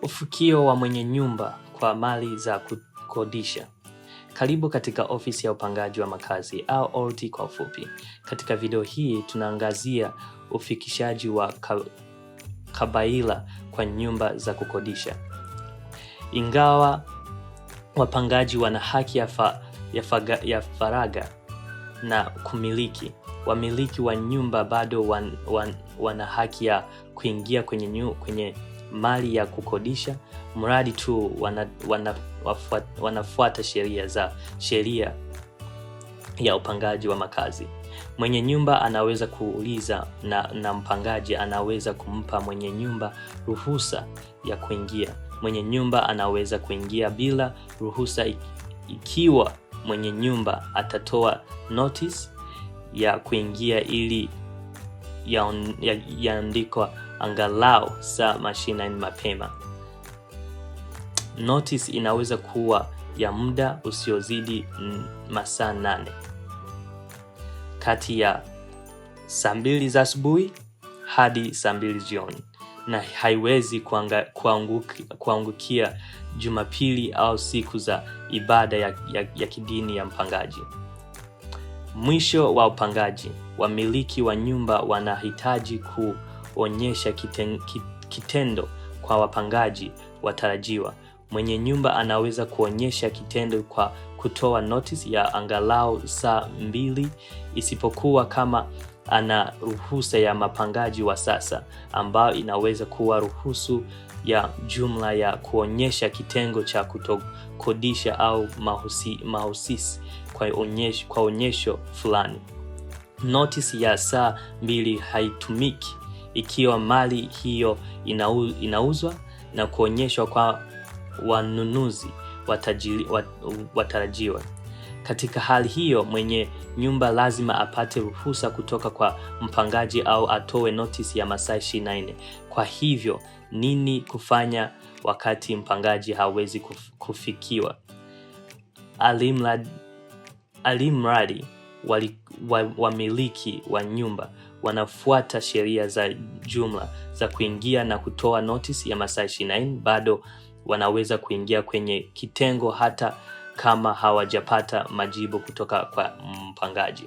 Ufukio wa mwenye nyumba kwa mali za kukodisha. Karibu katika ofisi ya upangaji wa makazi au OT kwa ufupi. Katika video hii tunaangazia ufikishaji wa kabaila kwa nyumba za kukodisha. Ingawa wapangaji wana haki ya faragha na kumiliki, wamiliki wa nyumba bado wana haki ya kuingia kwenye mali ya kukodisha, mradi tu wanafuata sheria ya upangaji wa makazi. Mwenye nyumba anaweza kuuliza na mpangaji anaweza kumpa mwenye nyumba ruhusa ya kuingia. Mwenye nyumba anaweza kuingia bila ruhusa ikiwa mwenye nyumba atatoa notice ya kuingia ili yaandikwa angalau saa 24 mapema. Notice inaweza kuwa ya muda usiozidi masaa 8, kati ya saa 2 za asubuhi hadi saa 2 jioni, na haiwezi kuangukia Jumapili au siku za ibada ya kidini ya mpangaji. Mwisho wa upangaji, wamiliki wa nyumba wanahitaji kuonyesha kitendo kwa wapangaji watarajiwa. Mwenye nyumba anaweza kuonyesha kitendo kwa kutoa notice ya angalau saa 2, isipokuwa kama ana ruhusa ya mapangaji wa sasa, ambayo inaweza kuwa ruhusu ya jumla ya kuonyesha kitengo cha kutokodisha au mahususi kwa onyesho fulani. Notice ya saa 2 haitumiki ikiwa mali hiyo inauzwa na kuonyeshwa kwa wanunuzi watarajiwa. Katika hali hiyo, mwenye nyumba lazima apate ruhusa kutoka kwa mpangaji au atoe notice ya masaa 24. Kwa hivyo, nini kufanya wakati mpangaji hawezi kufikiwa? Alimradi wamiliki wa nyumba wanafuata sheria za jumla za kuingia na kutoa notice ya masaa 24, bado wanaweza kuingia kwenye kitengo hata kama hawajapata majibu kutoka kwa mpangaji.